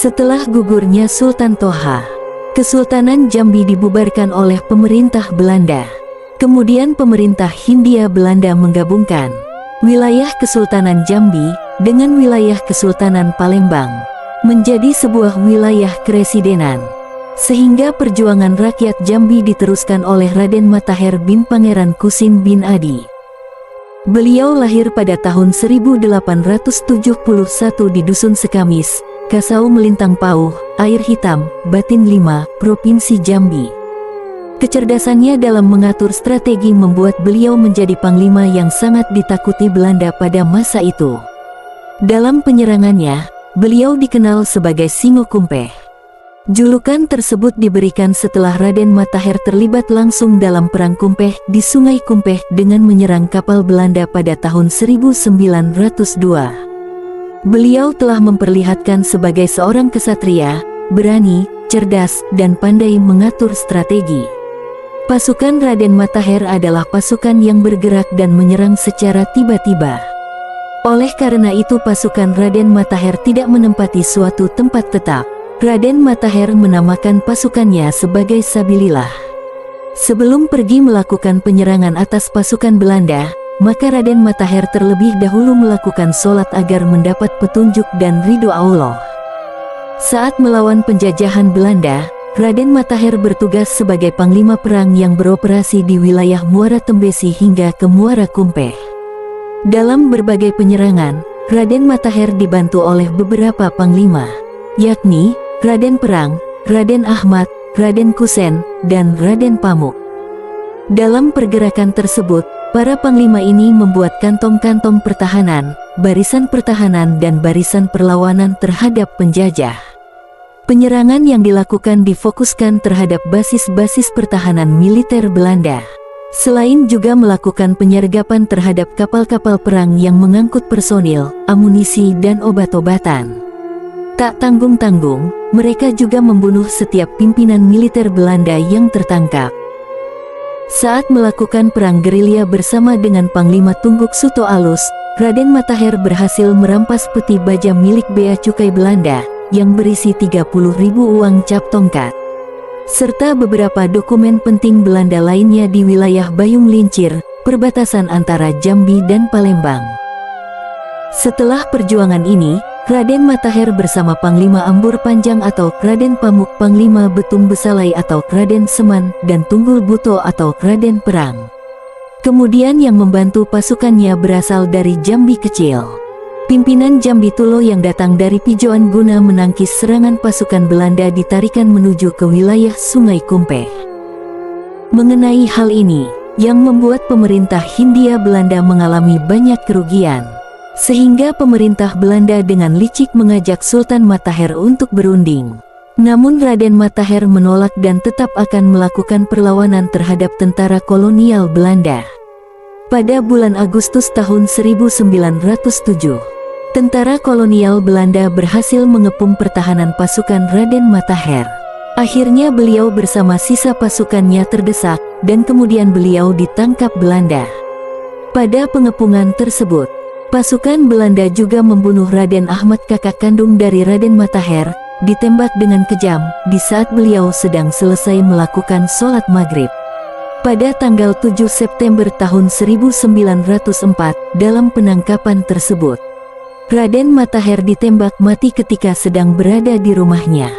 Setelah gugurnya Sultan Toha, Kesultanan Jambi dibubarkan oleh pemerintah Belanda. Kemudian pemerintah Hindia Belanda menggabungkan wilayah Kesultanan Jambi dengan wilayah Kesultanan Palembang menjadi sebuah wilayah keresidenan. Sehingga perjuangan rakyat Jambi diteruskan oleh Raden Matahir bin Pangeran Kusin bin Adi. Beliau lahir pada tahun 1871 di Dusun Sekamis, Kasau Melintang Pauh, Air Hitam, Batin 5, Provinsi Jambi. Kecerdasannya dalam mengatur strategi membuat beliau menjadi panglima yang sangat ditakuti Belanda pada masa itu. Dalam penyerangannya, beliau dikenal sebagai Singo Kumpeh. Julukan tersebut diberikan setelah Raden Matahir terlibat langsung dalam Perang Kumpeh di Sungai Kumpeh dengan menyerang kapal Belanda pada tahun 1902. Beliau telah memperlihatkan sebagai seorang kesatria, berani, cerdas, dan pandai mengatur strategi. Pasukan Raden Matahir adalah pasukan yang bergerak dan menyerang secara tiba-tiba. Oleh karena itu pasukan Raden Matahir tidak menempati suatu tempat tetap. Raden Matahir menamakan pasukannya sebagai Sabilillah. Sebelum pergi melakukan penyerangan atas pasukan Belanda, maka Raden Matahir terlebih dahulu melakukan sholat agar mendapat petunjuk dan ridho Allah. Saat melawan penjajahan Belanda, Raden Matahir bertugas sebagai panglima perang yang beroperasi di wilayah Muara Tembesi hingga ke Muara Kumpeh. Dalam berbagai penyerangan, Raden Matahir dibantu oleh beberapa panglima, yakni Raden Perang, Raden Ahmad, Raden Kusen, dan Raden Pamuk. Dalam pergerakan tersebut, para panglima ini membuat kantong-kantong pertahanan, barisan pertahanan dan barisan perlawanan terhadap penjajah. Penyerangan yang dilakukan difokuskan terhadap basis-basis pertahanan militer Belanda. Selain juga melakukan penyergapan terhadap kapal-kapal perang yang mengangkut personil, amunisi dan obat-obatan. Tak tanggung-tanggung, mereka juga membunuh setiap pimpinan militer Belanda yang tertangkap. Saat melakukan perang gerilya bersama dengan Panglima Tungguk Suto Alus, Raden Matahir berhasil merampas peti baja milik Bea Cukai Belanda yang berisi 30.000 uang cap tongkat, serta beberapa dokumen penting Belanda lainnya di wilayah Bayung Lincir, perbatasan antara Jambi dan Palembang. Setelah perjuangan ini, Raden Matahir bersama Panglima Ambur Panjang atau Raden Pamuk, Panglima Betung Besalai atau Raden Seman, dan Tunggul Buto atau Raden Perang. Kemudian yang membantu pasukannya berasal dari Jambi Kecil. Pimpinan Jambi Tulo yang datang dari Pijoan guna menangkis serangan pasukan Belanda ditarikan menuju ke wilayah Sungai Kumpeh. Mengenai hal ini, yang membuat pemerintah Hindia Belanda mengalami banyak kerugian. Sehingga pemerintah Belanda dengan licik mengajak Sultan Matahir untuk berunding. Namun Raden Matahir menolak dan tetap akan melakukan perlawanan terhadap tentara kolonial Belanda. Pada bulan Agustus tahun 1907, tentara kolonial Belanda berhasil mengepung pertahanan pasukan Raden Matahir. Akhirnya beliau bersama sisa pasukannya terdesak, dan kemudian beliau ditangkap Belanda. Pada pengepungan tersebut, pasukan Belanda juga membunuh Raden Ahmad, kakak kandung dari Raden Matahir, ditembak dengan kejam di saat beliau sedang selesai melakukan sholat maghrib. Pada tanggal 7 September tahun 1904, dalam penangkapan tersebut, Raden Matahir ditembak mati ketika sedang berada di rumahnya.